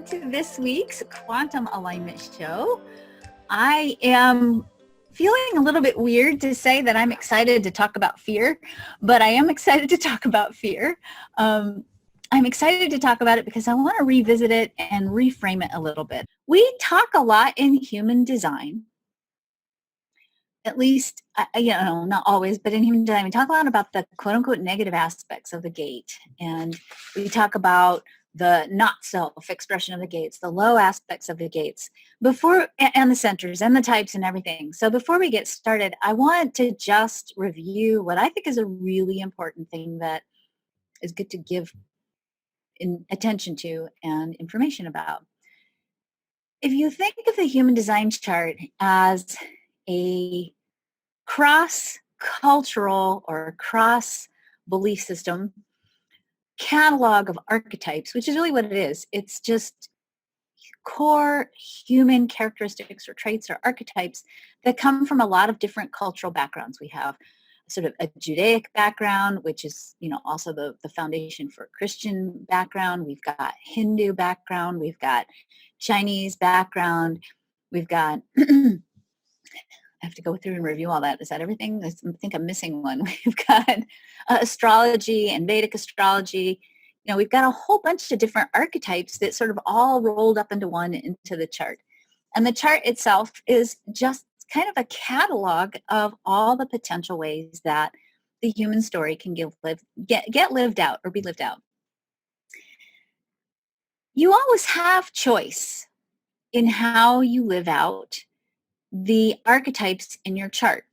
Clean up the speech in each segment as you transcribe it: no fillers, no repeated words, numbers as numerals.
to this week's Quantum Alignment Show. I am feeling a little bit weird to say that I'm excited to talk about fear, but I am excited to talk about fear. I'm excited to talk about it because I want to revisit it and reframe it a little bit. We talk a lot in human design, at least, not always, but in human design, we talk a lot about the quote unquote negative aspects of the gate. And we talk about the not self expression of the gates, the low aspects of the gates and the centers and the types and everything. So before we get started, I want to just review what I think is a really important thing that is good to give attention to and information about. If you think of the human design chart as a cross-cultural or cross-belief system catalog of archetypes, which is really what it is. It's just core human characteristics or traits or archetypes that come from a lot of different cultural backgrounds. We have sort of a Judaic background, which is, also the foundation for a Christian background. We've got Hindu background. We've got Chinese background. We've got I have to go through and review all that. Is that everything? I think I'm missing one. We've got astrology and Vedic astrology. We've got a whole bunch of different archetypes that sort of all rolled up into one into the chart. And the chart itself is just kind of a catalog of all the potential ways that the human story can get lived out or be lived out. You always have choice in how you live out the archetypes in your chart.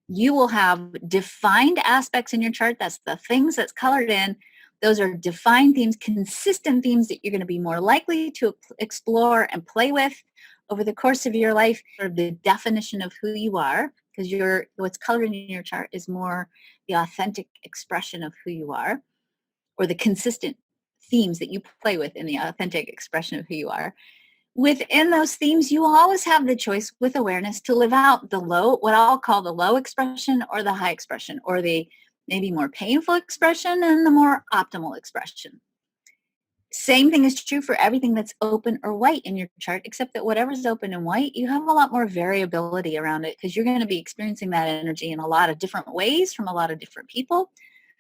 You will have defined aspects in your chart. That's the things that's colored in. Those are defined themes, consistent themes that you're going to be more likely to explore and play with over the course of your life, or the definition of who you are, because what's colored in your chart is more the authentic expression of who you are, or the consistent themes that you play with in the authentic expression of who you are. Within those themes, you always have the choice with awareness to live out the low, what I'll call the low expression or the high expression, or the maybe more painful expression and the more optimal expression. Same thing is true for everything that's open or white in your chart, except that whatever's open and white, you have a lot more variability around it because you're going to be experiencing that energy in a lot of different ways from a lot of different people.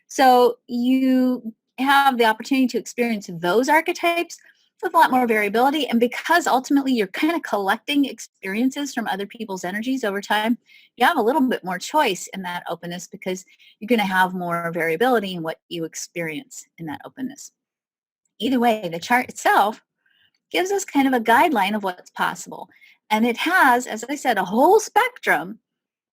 So you have the opportunity to experience those archetypes with a lot more variability. And because ultimately you're kind of collecting experiences from other people's energies over time, you have a little bit more choice in that openness because you're going to have more variability in what you experience in that openness. Either way, the chart itself gives us kind of a guideline of what's possible. And it has, as I said, a whole spectrum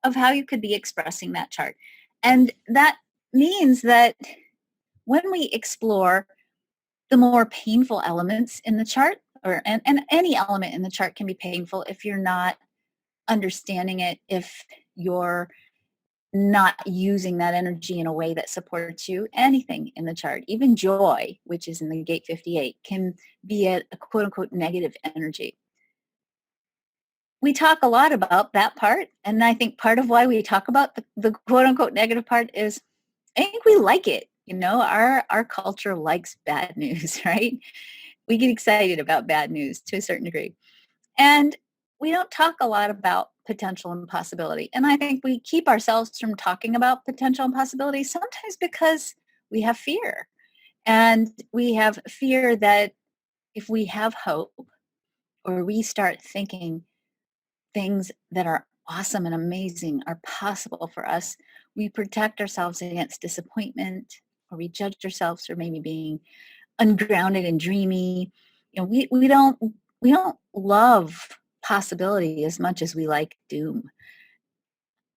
of how you could be expressing that chart. And that means that when we explore the more painful elements in the chart, and any element in the chart can be painful if you're not understanding it, if you're not using that energy in a way that supports you. Anything in the chart, even joy, which is in the gate 58, can be a quote unquote negative energy. We talk a lot about that part, and I think part of why we talk about the quote unquote negative part is I think we like it. Our culture likes bad news, right? We get excited about bad news to a certain degree. And we don't talk a lot about potential and possibility. And I think we keep ourselves from talking about potential and possibility sometimes because we have fear. And we have fear that if we have hope or we start thinking things that are awesome and amazing are possible for us, we protect ourselves against disappointment, or we judge ourselves for maybe being ungrounded and dreamy. We don't love possibility as much as we like doom.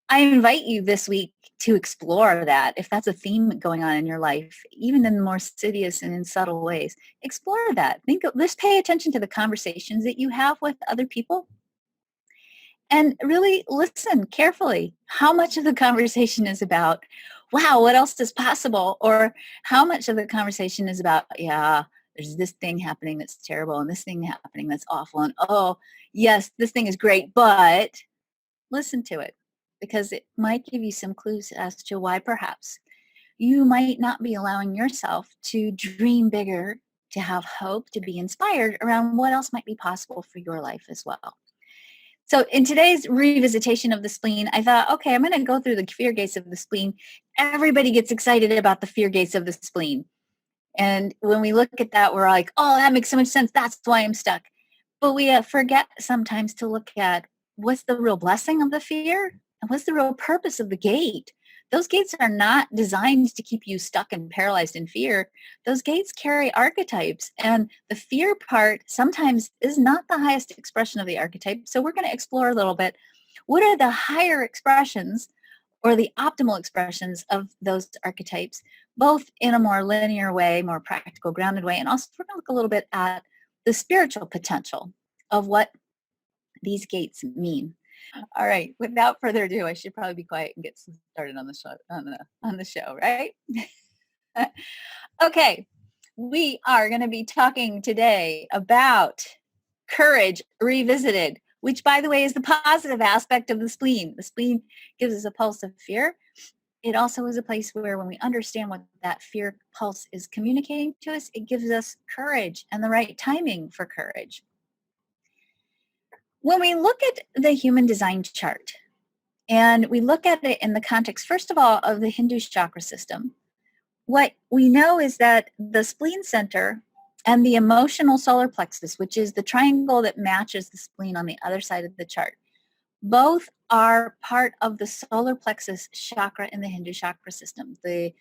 I invite you this week to explore that. If that's a theme going on in your life, even in more insidious and in subtle ways, explore that. Just pay attention to the conversations that you have with other people. And really listen carefully. How much of the conversation is about, wow, what else is possible? Or how much of the conversation is about, yeah, there's this thing happening that's terrible and this thing happening that's awful. And oh, yes, this thing is great, but listen to it because it might give you some clues as to why perhaps you might not be allowing yourself to dream bigger to have hope, to be inspired around what else might be possible for your life as well. So, in today's revisitation of the spleen, I thought, okay, I'm going to go through the fear gates of the spleen. Everybody gets excited about the fear gates of the spleen. And when we look at that, we're like, oh, that makes so much sense. That's why I'm stuck. But we forget sometimes to look at what's the real blessing of the fear and what's the real purpose of the gate. Those gates are not designed to keep you stuck and paralyzed in fear. Those gates carry archetypes, and the fear part sometimes is not the highest expression of the archetype. So we're going to explore a little bit. What are the higher expressions or the optimal expressions of those archetypes, both in a more linear way, more practical, grounded way, and also we're going to look a little bit at the spiritual potential of what these gates mean. All right, without further ado, I should probably be quiet and get started on the show, right? Okay, we are going to be talking today about courage revisited, which, by the way, is the positive aspect of the spleen. The spleen gives us a pulse of fear. It also is a place where when we understand what that fear pulse is communicating to us, it gives us courage and the right timing for courage. When we look at the human design chart and we look at it in the context, first of all, of the Hindu chakra system, what we know is that the spleen center and the emotional solar plexus, which is the triangle that matches the spleen on the other side of the chart, both are part of the solar plexus chakra in the Hindu chakra system. The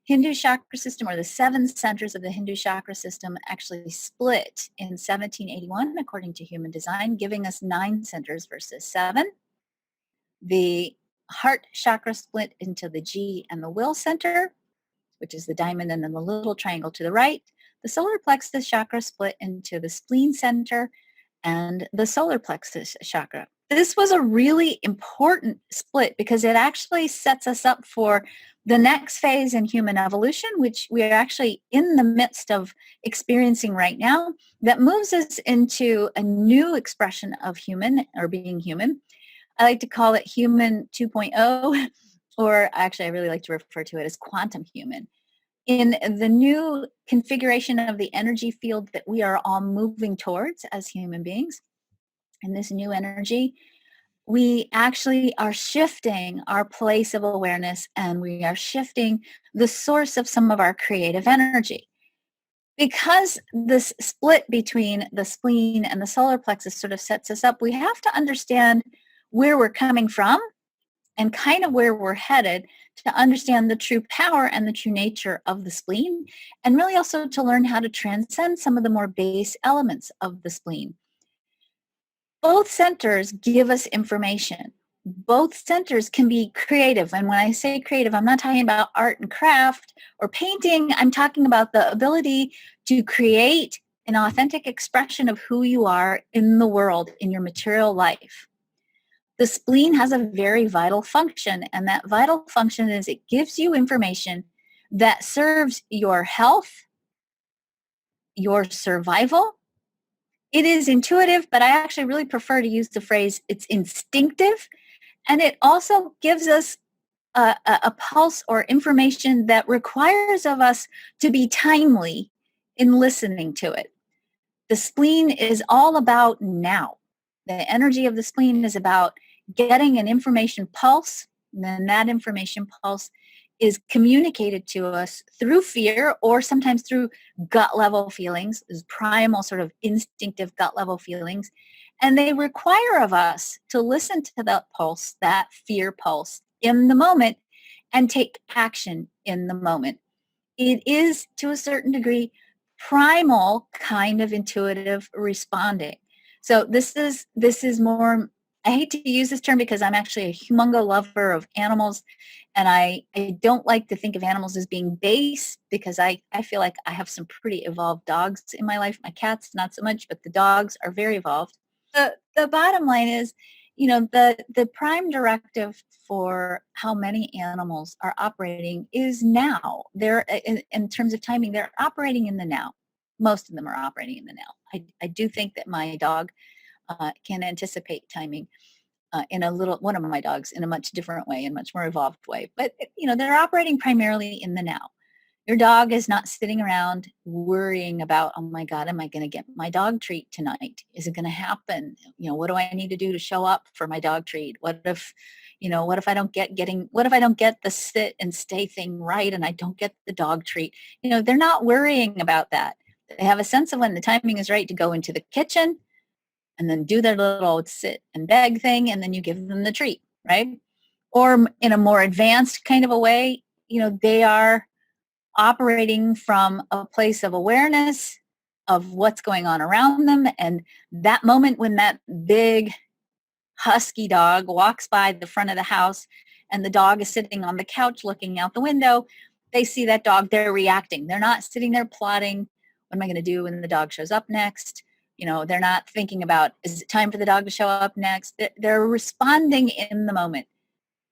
Hindu chakra system, or the 7 centers of the Hindu chakra system, actually split in 1781 according to human design, giving us 9 centers versus 7. The heart chakra split into the G and the will center, which is the diamond and then the little triangle to the right. The solar plexus chakra split into the spleen center and the solar plexus chakra. This was a really important split because it actually sets us up for the next phase in human evolution, which we are actually in the midst of experiencing right now, that moves us into a new expression of human or being human. I like to call it human 2.0, or actually I really like to refer to it as quantum human. In the new configuration of the energy field that we are all moving towards as human beings, in this new energy, we actually are shifting our place of awareness and we are shifting the source of some of our creative energy. Because this split between the spleen and the solar plexus sort of sets us up, we have to understand where we're coming from and kind of where we're headed to understand the true power and the true nature of the spleen, and really also to learn how to transcend some of the more base elements of the spleen. Both centers give us information. Both centers can be creative. And when I say creative, I'm not talking about art and craft or painting. I'm talking about the ability to create an authentic expression of who you are in the world, in your material life. The spleen has a very vital function, and that vital function is it gives you information that serves your health, your survival. It is intuitive, but I actually really prefer to use the phrase it's instinctive, and it also gives us a pulse or information that requires of us to be timely in listening to it. The spleen is all about now. The energy of the spleen is about getting an information pulse, and then that information pulse is communicated to us through fear or sometimes through gut level feelings, is primal sort of instinctive gut level feelings. And they require of us to listen to that pulse, that fear pulse in the moment, and take action in the moment. It is, to a certain degree, primal kind of intuitive responding. So this is more, I hate to use this term because I'm actually a humongo lover of animals, and I don't like to think of animals as being base because I feel like I have some pretty evolved dogs in my life. My cats, not so much, but the dogs are very evolved. The bottom line is, the prime directive for how many animals are operating is now. They're in terms of timing, they're operating in the now. Most of them are operating in the now. I do think that my dog can anticipate timing one of my dogs in a much different way, in a much more evolved way. But they're operating primarily in the now. Your dog is not sitting around worrying about, oh my God, am I going to get my dog treat tonight? Is it going to happen? What do I need to do to show up for my dog treat? What if I don't what if I don't get the sit and stay thing right and I don't get the dog treat? They're not worrying about that. They have a sense of when the timing is right to go into the kitchen and then do their little sit and beg thing, and then you give them the treat, right? Or in a more advanced kind of a way, they are operating from a place of awareness of what's going on around them. And that moment when that big husky dog walks by the front of the house and the dog is sitting on the couch looking out the window, they see that dog, they're reacting. They're not sitting there plotting, what am I going to do when the dog shows up next? They're not thinking about, is it time for the dog to show up next? They're responding in the moment.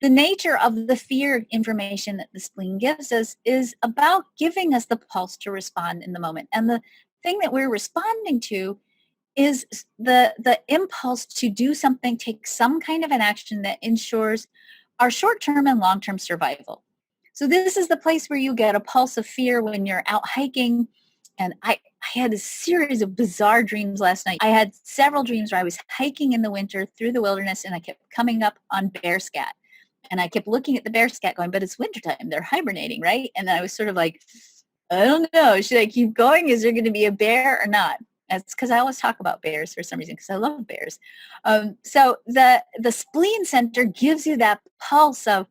The nature of the fear information that the spleen gives us is about giving us the pulse to respond in the moment. And the thing that we're responding to is the impulse to do something, take some kind of an action that ensures our short-term and long-term survival. So this is the place where you get a pulse of fear when you're out hiking. And I had a series of bizarre dreams last night. I had several dreams where I was hiking in the winter through the wilderness and I kept coming up on bear scat. And I kept looking at the bear scat going, but it's wintertime. They're hibernating, right? And then I was sort of like, I don't know. Should I keep going? Is there going to be a bear or not? That's because I always talk about bears for some reason because I love bears. So the spleen center gives you that pulse of,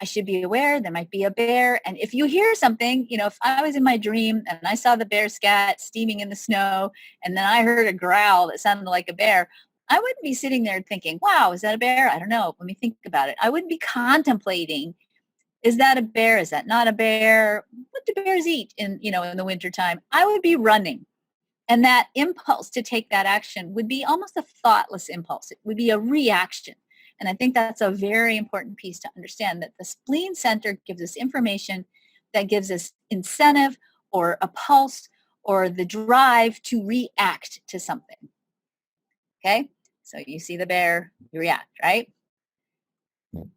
I should be aware there might be a bear. And if you hear something, if I was in my dream and I saw the bear scat steaming in the snow, and then I heard a growl that sounded like a bear, I wouldn't be sitting there thinking, wow, is that a bear? I don't know. Let me think about it. I wouldn't be contemplating, is that a bear? Is that not a bear? What do bears eat in the wintertime? I would be running. And that impulse to take that action would be almost a thoughtless impulse. It would be a reaction. And I think that's a very important piece to understand, that the spleen center gives us information that gives us incentive or a pulse or the drive to react to something. Okay? So you see the bear, you react, right?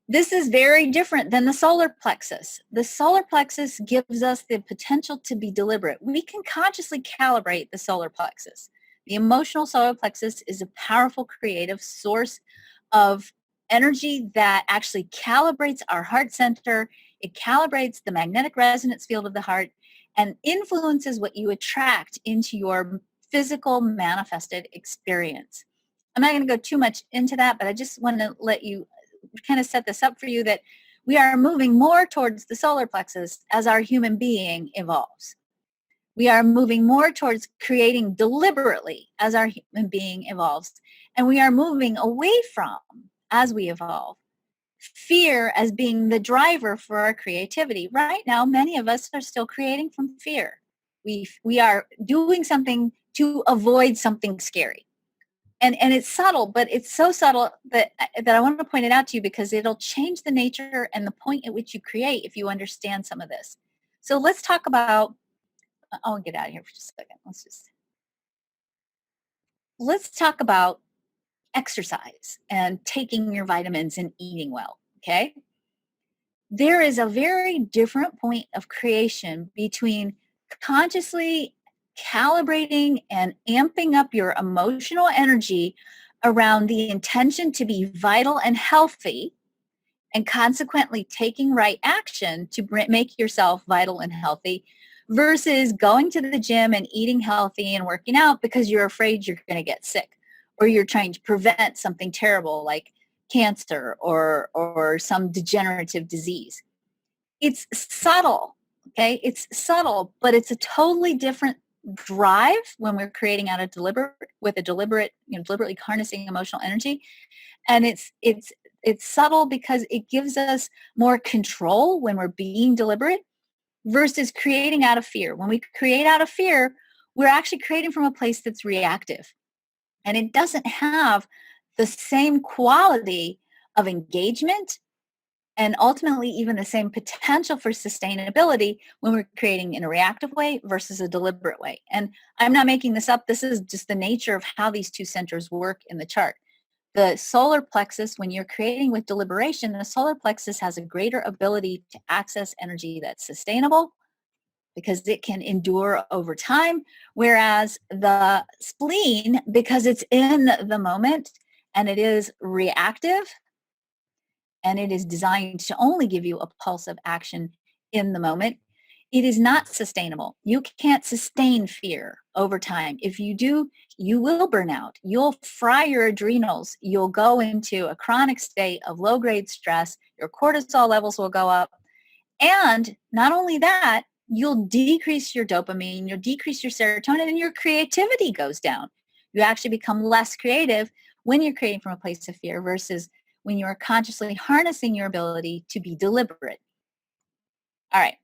This is very different than the solar plexus. The solar plexus gives us the potential to be deliberate. We can consciously calibrate the solar plexus. The emotional solar plexus is a powerful creative source of energy that actually calibrates our heart center. It calibrates the magnetic resonance field of the heart and influences what you attract into your physical manifested experience. I'm not going to go too much into that, but I just want to let you kind of set this up for you, that we are moving more towards the solar plexus as our human being evolves. We are moving more towards creating deliberately as our human being evolves. And we are moving away from, as we evolve, fear as being the driver for our creativity. Right now, many of us are still creating from fear. We are doing something to avoid something scary. And it's subtle, but it's so subtle that I want to point it out to you because it'll change the nature and the point at which you create if you understand some of this. So let's talk about, I'll get out of here for just a second. Let's talk about exercise and taking your vitamins and eating well, okay? There is a very different point of creation between consciously calibrating and amping up your emotional energy around the intention to be vital and healthy, and consequently taking right action to make yourself vital and healthy, versus going to the gym and eating healthy and working out because you're afraid you're going to get sick, or you're trying to prevent something terrible like cancer or some degenerative disease. It's subtle, okay? It's subtle, but it's a totally different drive when we're creating out of deliberately harnessing emotional energy. And it's subtle because it gives us more control when we're being deliberate versus creating out of fear. When we create out of fear, we're actually creating from a place that's reactive. And it doesn't have the same quality of engagement and ultimately even the same potential for sustainability when we're creating in a reactive way versus a deliberate way. And I'm not making this up. This is just the nature of how these two centers work in the chart. The solar plexus, when you're creating with deliberation, the solar plexus has a greater ability to access energy that's sustainable, because it can endure over time. Whereas the spleen, because it's in the moment and it is reactive and it is designed to only give you a pulse of action in the moment, it is not sustainable. You can't sustain fear over time. If you do, you will burn out. You'll fry your adrenals. You'll go into a chronic state of low grade stress. Your cortisol levels will go up. And not only that, you'll decrease your dopamine, you'll decrease your serotonin, and your creativity goes down. You actually become less creative when you're creating from a place of fear versus when you're consciously harnessing your ability to be deliberate. All right.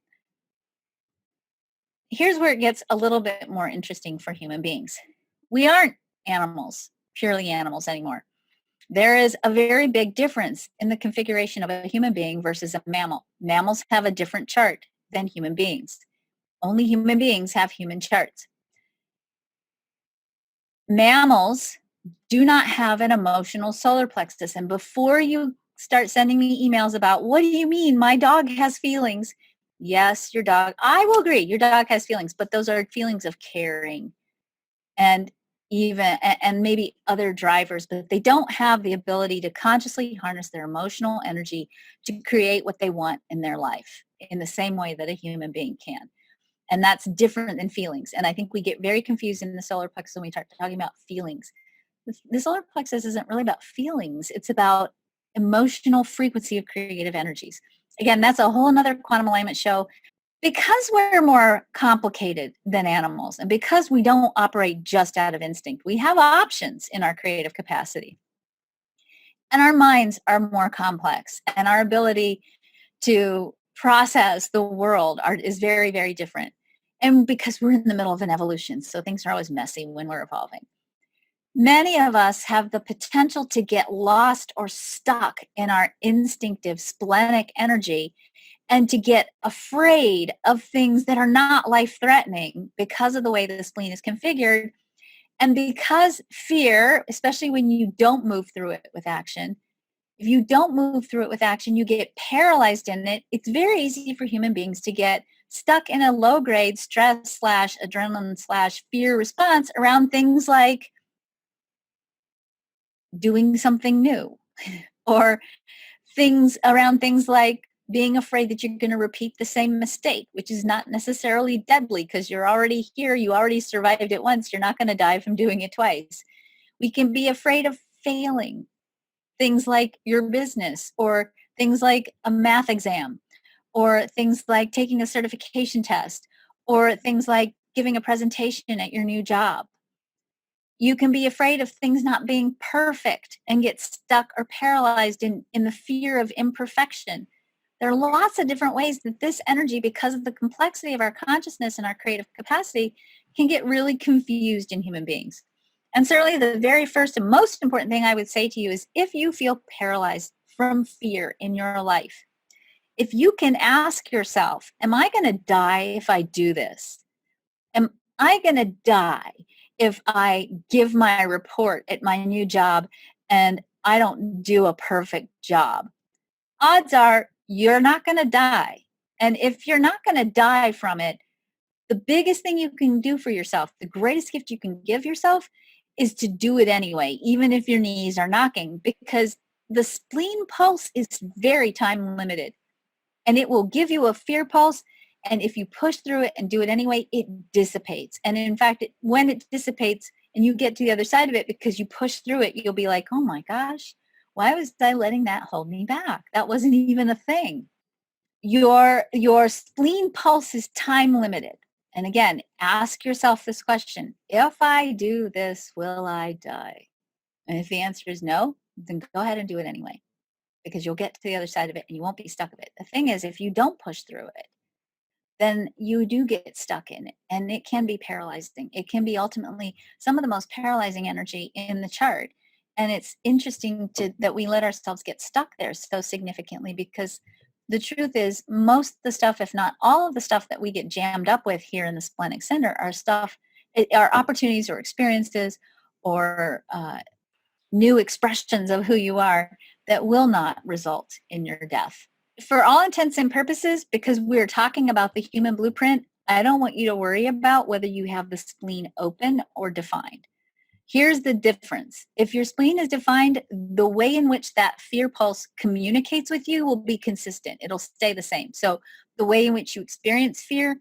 Here's where it gets a little bit more interesting for human beings. We aren't animals, purely animals anymore. There is a very big difference in the configuration of a human being versus a mammal. Mammals have a different chart than human beings. Only human beings have human charts. Mammals do not have an emotional solar plexus. And before you start sending me emails about, what do you mean my dog has feelings? Yes, your dog, I will agree, your dog has feelings, but those are feelings of caring and even and maybe other drivers, but they don't have the ability to consciously harness their emotional energy to create what they want in their life in the same way that a human being can. And that's different than feelings. And I think we get very confused in the solar plexus when we start talking about feelings. The solar plexus isn't really about feelings. It's about emotional frequency of creative energies. Again, that's a whole nother quantum alignment show. Because we're more complicated than animals and because we don't operate just out of instinct, we have options in our creative capacity. And our minds are more complex and our ability to process the world is very, very different. And because we're in the middle of an evolution, so things are always messy when we're evolving. Many of us have the potential to get lost or stuck in our instinctive splenic energy and to get afraid of things that are not life-threatening because of the way the spleen is configured. And because fear, especially when you don't move through it with action, if you don't move through it with action, you get paralyzed in it. It's very easy for human beings to get stuck in a low grade stress slash adrenaline slash fear response around things like doing something new or things like being afraid that you're going to repeat the same mistake, which is not necessarily deadly because you're already here. You already survived it once. You're not going to die from doing it twice. We can be afraid of failing things like your business or things like a math exam or things like taking a certification test or things like giving a presentation at your new job. You can be afraid of things not being perfect and get stuck or paralyzed in the fear of imperfection. There are lots of different ways that this energy, because of the complexity of our consciousness and our creative capacity, can get really confused in human beings. And certainly the very first and most important thing I would say to you is if you feel paralyzed from fear in your life, if you can ask yourself, am I going to die if I do this? Am I going to die if I give my report at my new job and I don't do a perfect job? Odds are you're not going to die. And if you're not going to die from it, the biggest thing you can do for yourself, the greatest gift you can give yourself is to do it anyway, even if your knees are knocking, because the spleen pulse is very time limited and it will give you a fear pulse. And if you push through it and do it anyway, it dissipates. And in fact, when it dissipates and you get to the other side of it because you push through it, you'll be like, oh my gosh, why was I letting that hold me back? That wasn't even a thing. Your spleen pulse is time limited. And again, ask yourself this question: if I do this, will I die? And if the answer is no, then go ahead and do it anyway, because you'll get to the other side of it and you won't be stuck of it. The thing is, if you don't push through it, then you do get stuck in it and it can be paralyzing. It can be ultimately some of the most paralyzing energy in the chart. And it's interesting that we let ourselves get stuck there so significantly, because the truth is most of the stuff, if not all of the stuff that we get jammed up with here in the splenic center are opportunities or experiences or new expressions of who you are that will not result in your death. For all intents and purposes, because we're talking about the human blueprint, I don't want you to worry about whether you have the spleen open or defined. Here's the difference. If your spleen is defined, the way in which that fear pulse communicates with you will be consistent. It'll stay the same. So the way in which you experience fear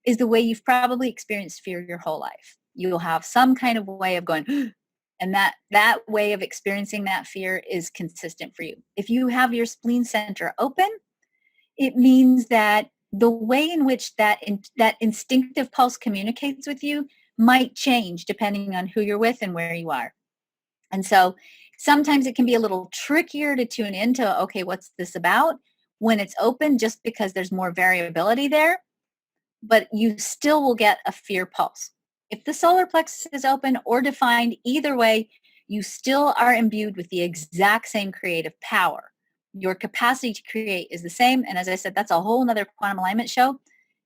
is the way you've probably experienced fear your whole life. You'll have some kind of way of going, and that way of experiencing that fear is consistent for you. If you have your spleen center open, it means that the way in which that instinctive pulse communicates with you might change depending on who you're with and where you are. And so sometimes it can be a little trickier to tune into, okay, what's this about when it's open, just because there's more variability there, but you still will get a fear pulse. If the solar plexus is open or defined, either way, you still are imbued with the exact same creative power. Your capacity to create is the same. And as I said, that's a whole nother quantum alignment show.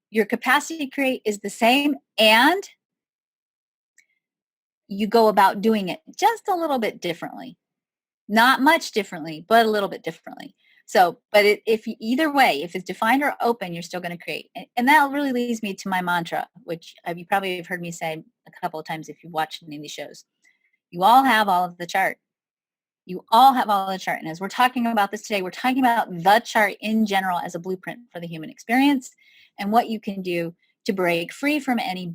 Your capacity to create is the same, and you go about doing it just a little bit differently. Not much differently, but a little bit differently. So, but if either way, if it's defined or open, you're still going to create. And that really leads me to my mantra, which you probably have heard me say a couple of times if you've watched any of these shows. You all have all of the chart. You all have all the chart. And as we're talking about this today, we're talking about the chart in general as a blueprint for the human experience and what you can do to break free from any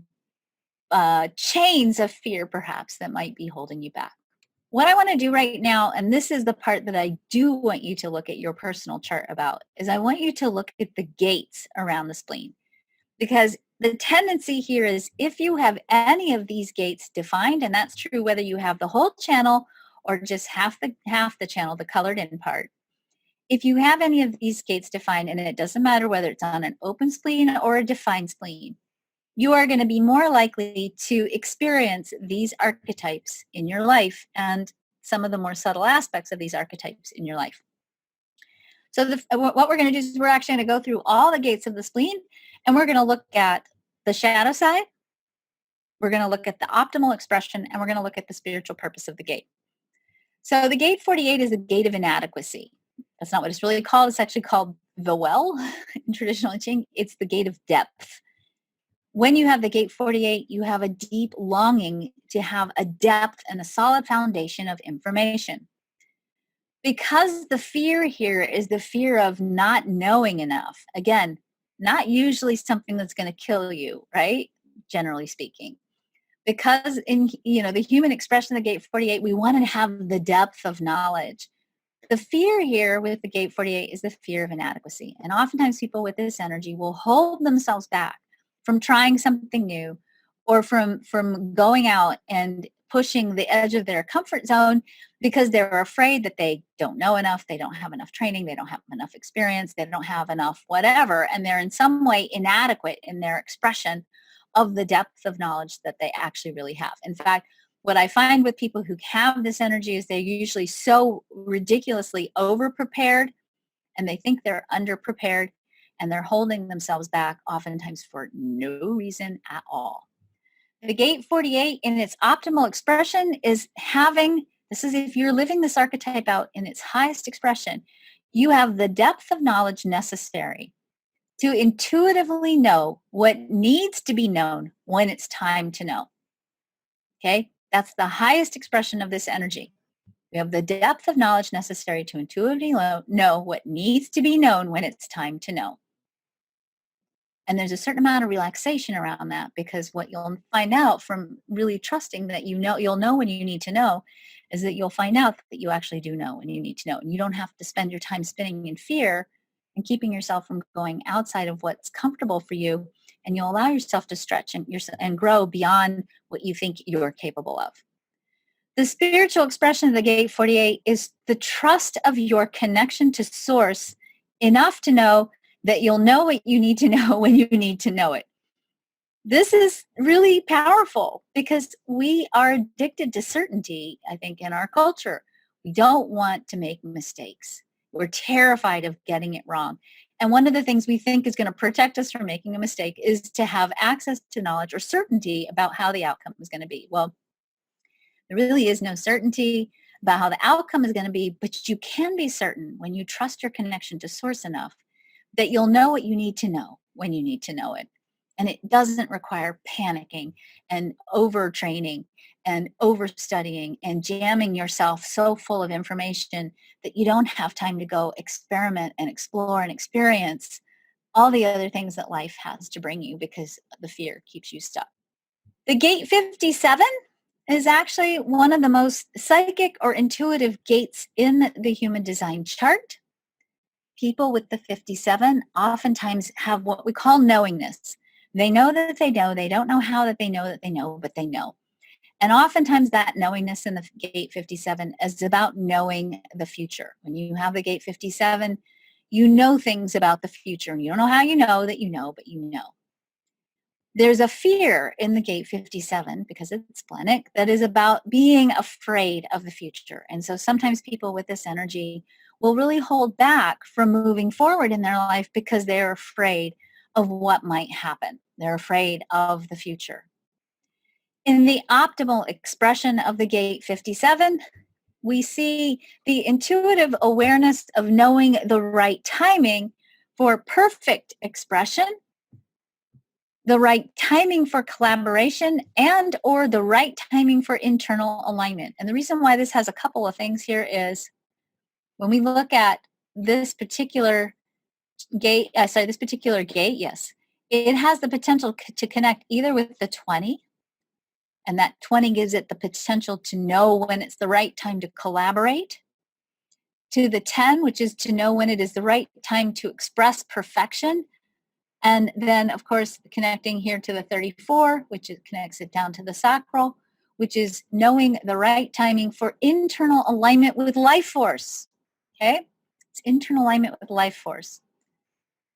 chains of fear, perhaps, that might be holding you back. What I want to do right now, and this is the part that I do want you to look at your personal chart about, is I want you to look at the gates around the spleen. Because the tendency here is if you have any of these gates defined, and that's true whether you have the whole channel or just half the channel, the colored in part. If you have any of these gates defined, and it doesn't matter whether it's on an open spleen or a defined spleen, you are going to be more likely to experience these archetypes in your life and some of the more subtle aspects of these archetypes in your life. So what we're going to do is we're actually going to go through all the gates of the spleen, and we're going to look at the shadow side, we're going to look at the optimal expression, and we're going to look at the spiritual purpose of the gate. So the gate 48 is the gate of inadequacy. That's not what it's really called. It's actually called the well in traditional teaching. It's the gate of depth. When you have the gate 48, you have a deep longing to have a depth and a solid foundation of information. Because the fear here is the fear of not knowing enough. Again, not usually something that's going to kill you, right? Generally speaking. Because in the human expression of the gate 48, we want to have the depth of knowledge. The fear here with the gate 48 is the fear of inadequacy. And oftentimes people with this energy will hold themselves back from trying something new or from going out and pushing the edge of their comfort zone because they're afraid that they don't know enough, they don't have enough training, they don't have enough experience, they don't have enough whatever, and they're in some way inadequate in their expression of the depth of knowledge that they actually really have. In fact, what I find with people who have this energy is they're usually so ridiculously over-prepared and they think they're under-prepared and they're holding themselves back oftentimes for no reason at all. The gate 48 in its optimal expression is this is if you're living this archetype out in its highest expression, you have the depth of knowledge necessary to intuitively know what needs to be known when it's time to know. Okay? That's the highest expression of this energy. We have the depth of knowledge necessary to intuitively know what needs to be known when it's time to know. And there's a certain amount of relaxation around that, because what you'll find out from really trusting that you'll know when you need to know is that you'll find out that you actually do know when you need to know. And you don't have to spend your time spinning in fear and keeping yourself from going outside of what's comfortable for you. And you'll allow yourself to stretch and grow beyond what you think you're capable of. The spiritual expression of the gate 48 is the trust of your connection to source enough to know that you'll know what you need to know when you need to know it. This is really powerful because we are addicted to certainty, I think, in our culture. We don't want to make mistakes. We're terrified of getting it wrong. And one of the things we think is going to protect us from making a mistake is to have access to knowledge or certainty about how the outcome is going to be. Well, there really is no certainty about how the outcome is going to be, but you can be certain when you trust your connection to source enough that you'll know what you need to know when you need to know it. And it doesn't require panicking and overtraining and overstudying and jamming yourself so full of information that you don't have time to go experiment and explore and experience all the other things that life has to bring you because the fear keeps you stuck. The gate 57 is actually one of the most psychic or intuitive gates in the human design chart. People with the 57 oftentimes have what we call knowingness. They know that they know. They don't know how that they know, but they know. And oftentimes that knowingness in the gate 57 is about knowing the future. When you have the gate 57, you know things about the future, and you don't know how you know that you know, but you know. There's a fear in the gate 57 because it's splenic that is about being afraid of the future. And so sometimes people with this energy will really hold back from moving forward in their life because they're afraid of what might happen. They're afraid of the future. In the optimal expression of the gate 57, we see the intuitive awareness of knowing the right timing for perfect expression, the right timing for collaboration, and or the right timing for internal alignment. And the reason why this has a couple of things here is when we look at this particular gate, yes, it has the potential to connect either with the 20, and that 20 gives it the potential to know when it's the right time to collaborate, to the 10, which is to know when it is the right time to express perfection. And then, of course, connecting here to the 34, which connects it down to the sacral, which is knowing the right timing for internal alignment with life force. Okay? It's internal alignment with life force.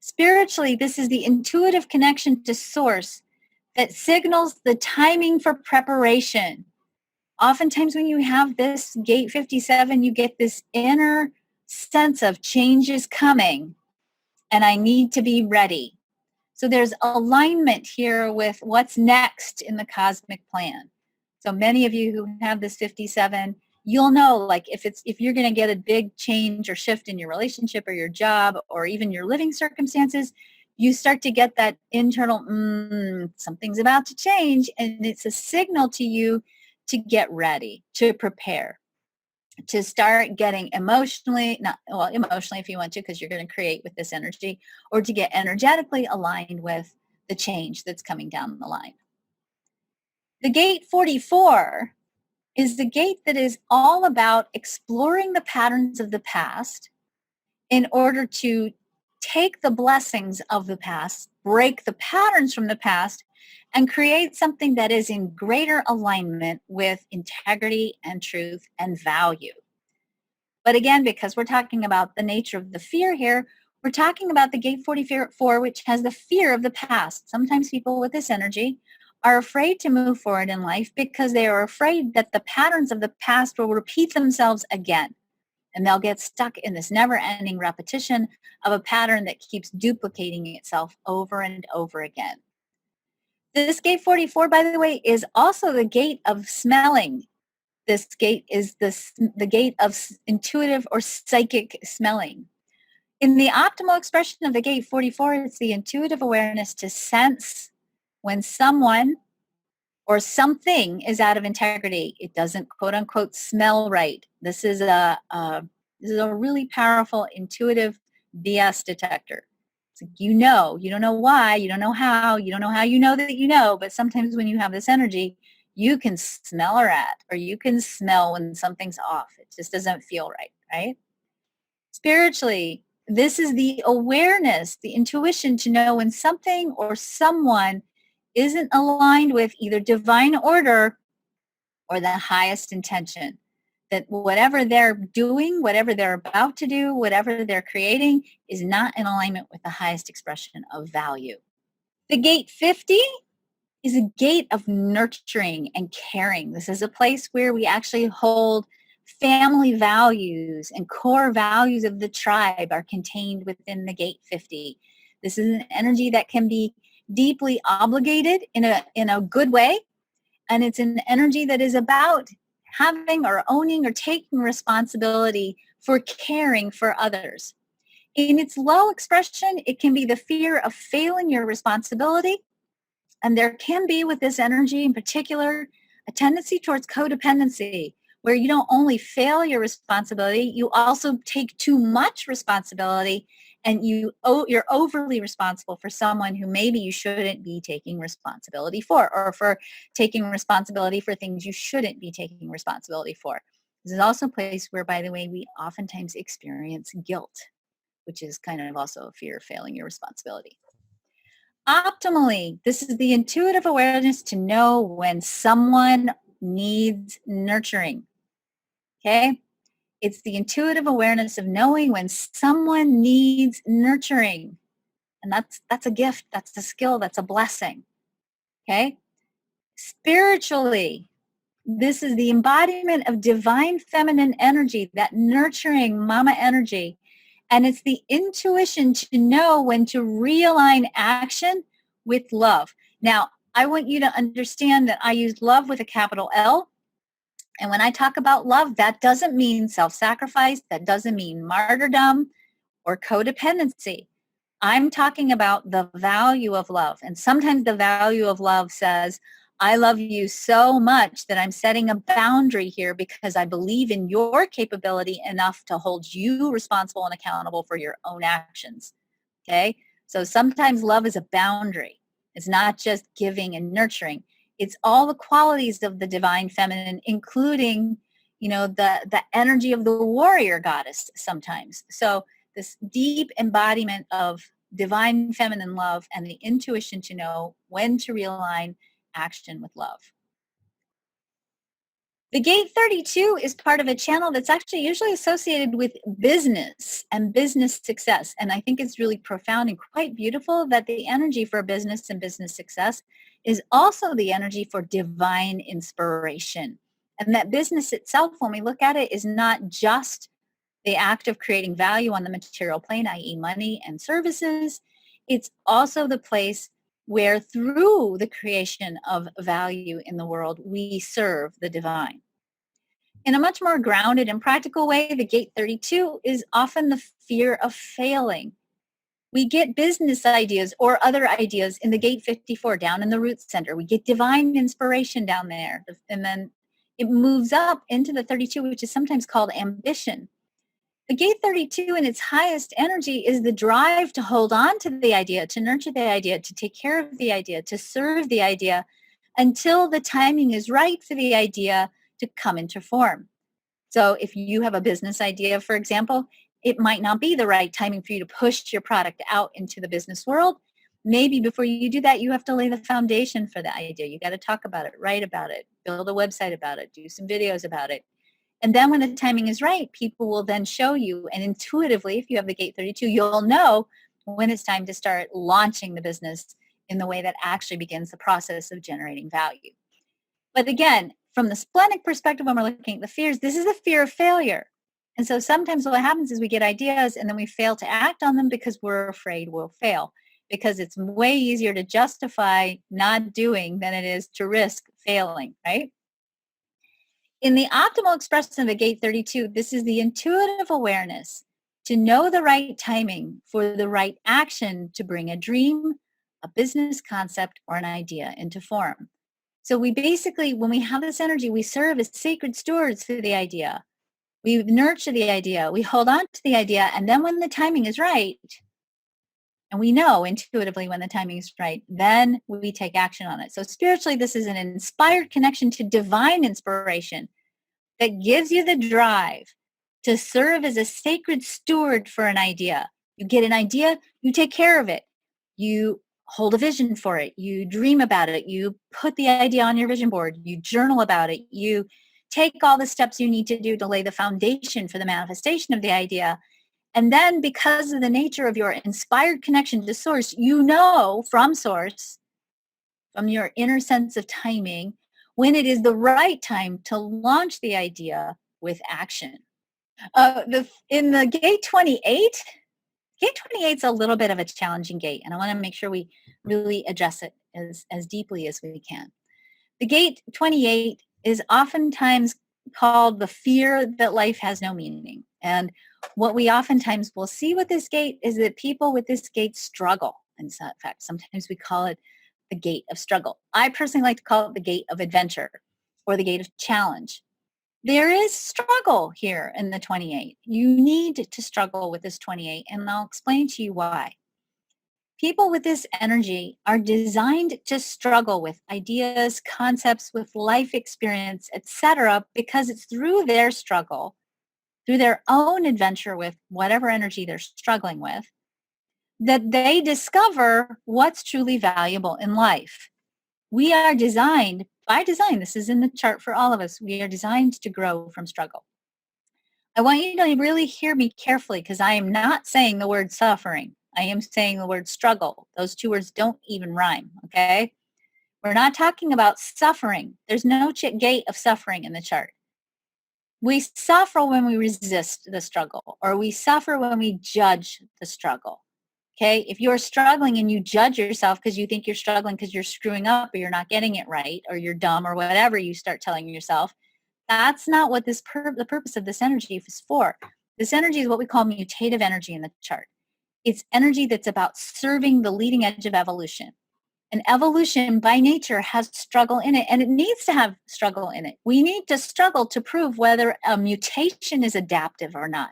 Spiritually, this is the intuitive connection to source that signals the timing for preparation. Oftentimes when you have this gate 57, you get this inner sense of change is coming and I need to be ready. So there's alignment here with what's next in the cosmic plan. So many of you who have this 57, you'll know, like, if you're going to get a big change or shift in your relationship or your job or even your living circumstances, you start to get that internal, something's about to change. And it's a signal to you to get ready, to prepare, to start getting emotionally if you want to, because you're going to create with this energy, or to get energetically aligned with the change that's coming down the line. The gate 44 is the gate that is all about exploring the patterns of the past in order to take the blessings of the past, break the patterns from the past, and create something that is in greater alignment with integrity and truth and value. But again, because we're talking about the nature of the fear here, we're talking about the gate 44, which has the fear of the past. Sometimes people with this energy are afraid to move forward in life because they are afraid that the patterns of the past will repeat themselves again. And they'll get stuck in this never-ending repetition of a pattern that keeps duplicating itself over and over again. This gate 44, by the way, is also the gate of smelling. This gate is the gate of intuitive or psychic smelling. In the optimal expression of the gate 44, it's the intuitive awareness to sense when someone or something is out of integrity. It doesn't, quote unquote, smell right. This is a really powerful intuitive BS detector. It's like, you don't know why, you don't know how you know that you know, but sometimes when you have this energy, you can smell a rat, or you can smell when something's off. It just doesn't feel right, right? Spiritually, this is the awareness, the intuition to know when something or someone isn't aligned with either divine order or the highest intention. That whatever they're doing, whatever they're about to do, whatever they're creating is not in alignment with the highest expression of value. The gate 50 is a gate of nurturing and caring. This is a place where we actually hold family values and core values of the tribe are contained within the gate 50. This is an energy that can be deeply obligated in a good way. And it's an energy that is about having or owning or taking responsibility for caring for others. In its low expression, it can be the fear of failing your responsibility, And there can be with this energy in particular a tendency towards codependency, where you don't only fail your responsibility, you also take too much responsibility, and you're overly responsible for someone who maybe you shouldn't be taking responsibility for, or for taking responsibility for things you shouldn't be taking responsibility for. This is also a place where, by the way, we oftentimes experience guilt, which is kind of also a fear of failing your responsibility. Optimally, this is the intuitive awareness to know when someone needs nurturing. Okay? It's the intuitive awareness of knowing when someone needs nurturing. And that's a gift, that's a skill, that's a blessing. Okay? Spiritually, this is the embodiment of divine feminine energy, that nurturing mama energy. And it's the intuition to know when to realign action with love. Now, I want you to understand that I use love with a capital L. And when I talk about love, that doesn't mean self-sacrifice. That doesn't mean martyrdom or codependency. I'm talking about the value of love. And sometimes the value of love says, I love you so much that I'm setting a boundary here because I believe in your capability enough to hold you responsible and accountable for your own actions. Okay. So sometimes love is a boundary. It's not just giving and nurturing. It's all the qualities of the divine feminine, including, the energy of the warrior goddess sometimes. So this deep embodiment of divine feminine love and the intuition to know when to realign action with love. The gate 32 is part of a channel that's actually usually associated with business and business success. And I think it's really profound and quite beautiful that the energy for business and business success is also the energy for divine inspiration. And that business itself, when we look at it, is not just the act of creating value on the material plane, i.e. money and services. It's also the place where through the creation of value in the world, we serve the divine. In a much more grounded and practical way, the gate 32 is often the fear of failing. We get business ideas or other ideas in the gate 54 down in the root center. We get divine inspiration down there. And then it moves up into the 32, which is sometimes called ambition. The gate 32 in its highest energy is the drive to hold on to the idea, to nurture the idea, to take care of the idea, to serve the idea until the timing is right for the idea to come into form. So if you have a business idea, for example, it might not be the right timing for you to push your product out into the business world. Maybe before you do that, you have to lay the foundation for the idea. You got to talk about it, write about it, build a website about it, do some videos about it. And then when the timing is right, people will then show you. And intuitively, if you have the gate 32, you'll know when it's time to start launching the business in the way that actually begins the process of generating value. But again, from the splenic perspective, when we're looking at the fears, this is a fear of failure. And so sometimes what happens is we get ideas and then we fail to act on them because we're afraid we'll fail, because it's way easier to justify not doing than it is to risk failing, right? In the optimal expression of the gate 32, this is the intuitive awareness to know the right timing for the right action to bring a dream, a business concept, or an idea into form. So we basically, when we have this energy, we serve as sacred stewards for the idea. We nurture the idea. We hold on to the idea. And then when the timing is right, and we know intuitively when the timing is right, then we take action on it. So spiritually, this is an inspired connection to divine inspiration that gives you the drive to serve as a sacred steward for an idea. You get an idea, you take care of it. You hold a vision for it. You dream about it. You put the idea on your vision board. You journal about it. You take all the steps you need to do to lay the foundation for the manifestation of the idea. And then because of the nature of your inspired connection to source, you know from source, from your inner sense of timing, when it is the right time to launch the idea with action. In the gate 28, gate 28 is a little bit of a challenging gate, and I want to make sure we really address it as deeply as we can. The gate 28 is oftentimes called the fear that life has no meaning. And what we oftentimes will see with this gate is that people with this gate struggle. In fact, sometimes we call it the gate of struggle. I personally like to call it the gate of adventure or the gate of challenge. There is struggle here in the 28. You need to struggle with this 28, and I'll explain to you why. People with this energy are designed to struggle with ideas, concepts, with life experience, etc., because it's through their struggle, through their own adventure with whatever energy they're struggling with, that they discover what's truly valuable in life. We are designed, by design, this is in the chart for all of us, we are designed to grow from struggle. I want you to really hear me carefully because I am not saying the word suffering. I am saying the word struggle. Those two words don't even rhyme, okay? We're not talking about suffering. There's no gate of suffering in the chart. We suffer when we resist the struggle, or we suffer when we judge the struggle. Okay, if you're struggling and you judge yourself because you think you're struggling because you're screwing up or you're not getting it right or you're dumb or whatever you start telling yourself, that's not what the purpose of this energy is for. This energy is what we call mutative energy in the chart. It's energy that's about serving the leading edge of evolution. And evolution by nature has struggle in it, and it needs to have struggle in it. We need to struggle to prove whether a mutation is adaptive or not.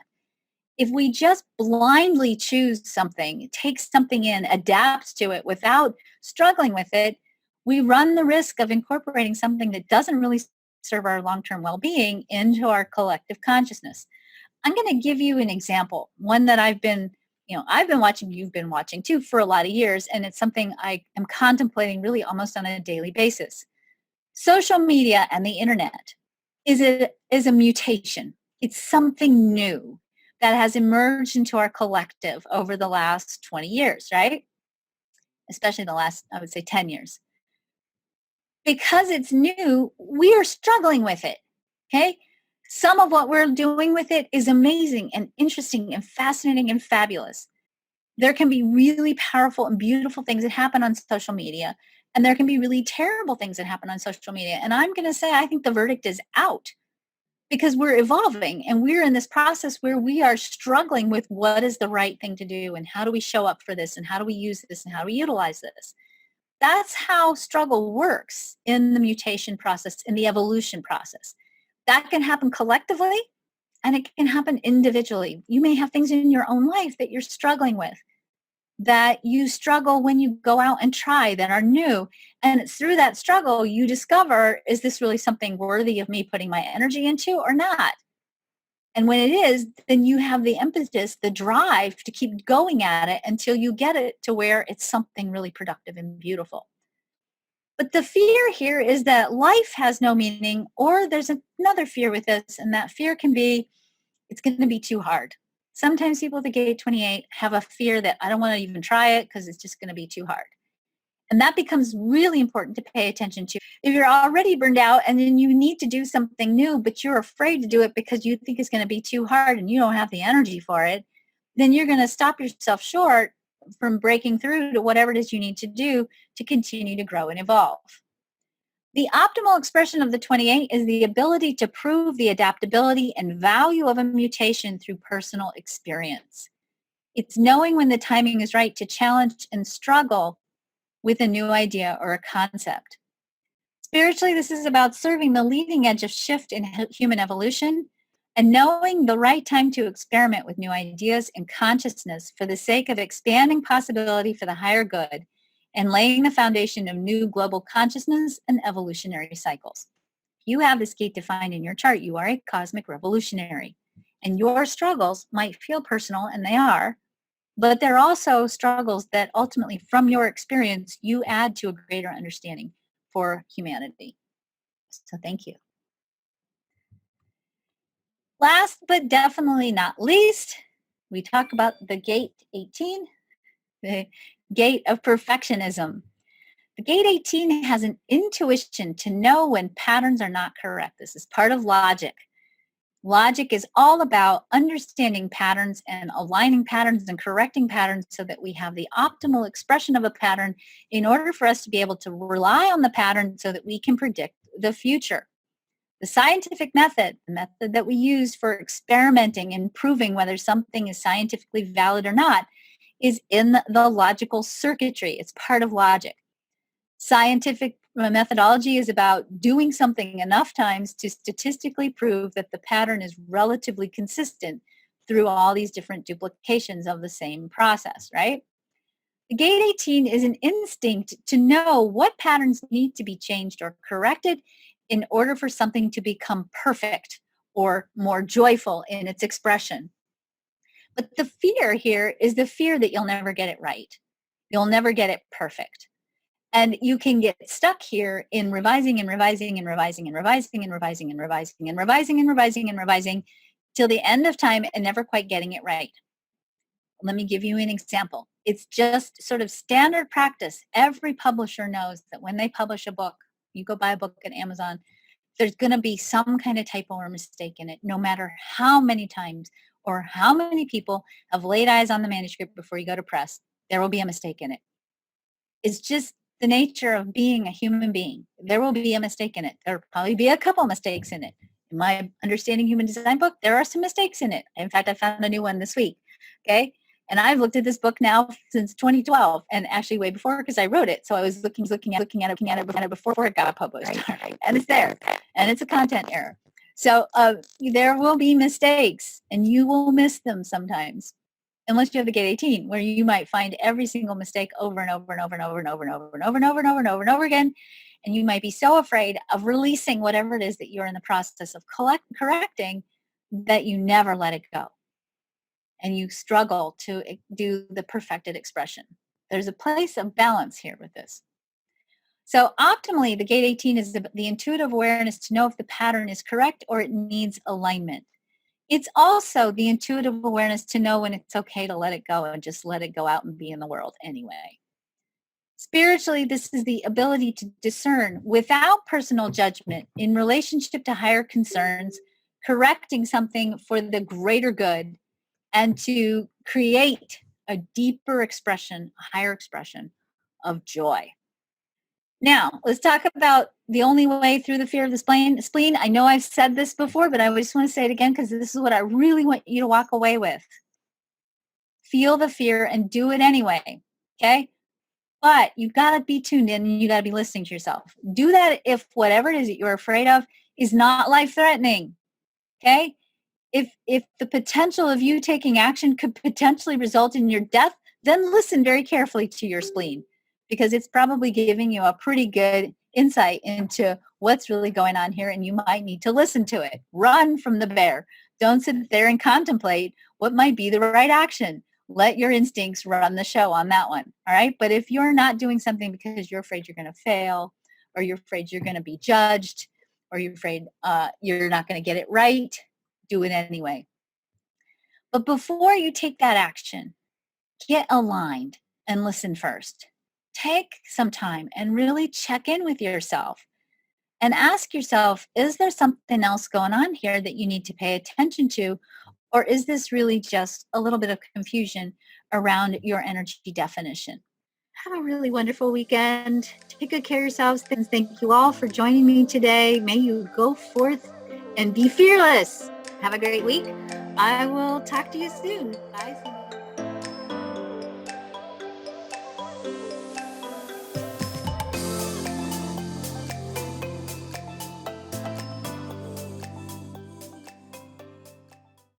If we just blindly choose something, take something in, adapt to it without struggling with it, we run the risk of incorporating something that doesn't really serve our long-term well-being into our collective consciousness. I'm going to give you an example, one that I've been watching, you've been watching too for a lot of years, and it's something I am contemplating really almost on a daily basis. Social media and the internet is a mutation. It's something new that has emerged into our collective over the last 20 years, right? Especially the last, I would say, 10 years. Because it's new, we are struggling with it, okay? Some of what we're doing with it is amazing and interesting and fascinating and fabulous. There can be really powerful and beautiful things that happen on social media, and there can be really terrible things that happen on social media. And I'm going to say, I think the verdict is out because we're evolving and we're in this process where we are struggling with what is the right thing to do and how do we show up for this and how do we use this and how do we utilize this. That's how struggle works in the mutation process, in the evolution process. That can happen collectively and it can happen individually. You may have things in your own life that you're struggling with, that you struggle when you go out and try, that are new. And it's through that struggle you discover, is this really something worthy of me putting my energy into or not? And when it is, then you have the impetus, the drive to keep going at it until you get it to where it's something really productive and beautiful. But the fear here is that life has no meaning, or there's another fear with this, and that fear can be, it's going to be too hard. Sometimes people at the gate 28 have a fear that I don't want to even try it because it's just going to be too hard. And that becomes really important to pay attention to. If you're already burned out and then you need to do something new, but you're afraid to do it because you think it's going to be too hard and you don't have the energy for it, then you're going to stop yourself short from breaking through to whatever it is you need to do to continue to grow and evolve. The optimal expression of the 28 is the ability to prove the adaptability and value of a mutation through personal experience. It's knowing when the timing is right to challenge and struggle with a new idea or a concept. Spiritually, this is about serving the leading edge of shift in human evolution and knowing the right time to experiment with new ideas and consciousness for the sake of expanding possibility for the higher good and laying the foundation of new global consciousness and evolutionary cycles. If you have this gate defined in your chart, you are a cosmic revolutionary. And your struggles might feel personal, and they are, but they're also struggles that ultimately, from your experience, you add to a greater understanding for humanity. So thank you. Last but definitely not least, we talk about the gate 18, the gate of perfectionism. The gate 18 has an intuition to know when patterns are not correct. This is part of logic. Logic is all about understanding patterns and aligning patterns and correcting patterns so that we have the optimal expression of a pattern in order for us to be able to rely on the pattern so that we can predict the future. The scientific method, the method that we use for experimenting and proving whether something is scientifically valid or not, is in the logical circuitry. It's part of logic. Scientific methodology is about doing something enough times to statistically prove that the pattern is relatively consistent through all these different duplications of the same process, right? The gate 18 is an instinct to know what patterns need to be changed or corrected in order for something to become perfect or more joyful in its expression. But the fear here is the fear that you'll never get it right. You'll never get it perfect. And you can get stuck here in revising and revising and revising and revising and revising and revising and revising and revising and revising till the end of time and never quite getting it right. Let me give you an example. It's just sort of standard practice. Every publisher knows that when they publish a book, you go buy a book at Amazon, there's going to be some kind of typo or mistake in it, no matter how many times or how many people have laid eyes on the manuscript before you go to press. There will be a mistake in it. It's just the nature of being a human being. There will be a mistake in it. There'll probably be a couple mistakes in it. In my Understanding Human Design book, there are some mistakes in it. In fact, I found a new one this week. Okay. And I've looked at this book now since 2012 and actually way before because I wrote it. So I was looking at it before it got published. Right. And it's there. And it's a content error. So there will be mistakes and you will miss them sometimes. Unless you have the gate 18, where you might find every single mistake over and over and over and over and over and over and over and over and over and over and over again. And you might be so afraid of releasing whatever it is that you're in the process of correcting that you never let it go. And you struggle to do the perfected expression. There's a place of balance here with this. So optimally, the gate 18 is the intuitive awareness to know if the pattern is correct or it needs alignment. It's also the intuitive awareness to know when it's okay to let it go and just let it go out and be in the world anyway. Spiritually, this is the ability to discern without personal judgment in relationship to higher concerns, correcting something for the greater good, and to create a deeper expression, a higher expression of joy. Now, let's talk about the only way through the fear of the spleen. I know I've said this before, but I just want to say it again because this is what I really want you to walk away with. Feel the fear and do it anyway, okay? But you've got to be tuned in and you got to be listening to yourself. Do that if whatever it is that you're afraid of is not life-threatening, okay? If the potential of you taking action could potentially result in your death, then listen very carefully to your spleen, because it's probably giving you a pretty good insight into what's really going on here, and you might need to listen to it. Run from the bear. Don't sit there and contemplate what might be the right action. Let your instincts run the show on that one, all right? But if you're not doing something because you're afraid you're going to fail, or you're afraid you're going to be judged, or you're afraid you're not going to get it right, do it anyway. But before you take that action, get aligned and listen first. Take some time and really check in with yourself and ask yourself, is there something else going on here that you need to pay attention to? Or is this really just a little bit of confusion around your energy definition? Have a really wonderful weekend. Take good care of yourselves. And thank you all for joining me today. May you go forth and be fearless. Have a great week. I will talk to you soon. Bye.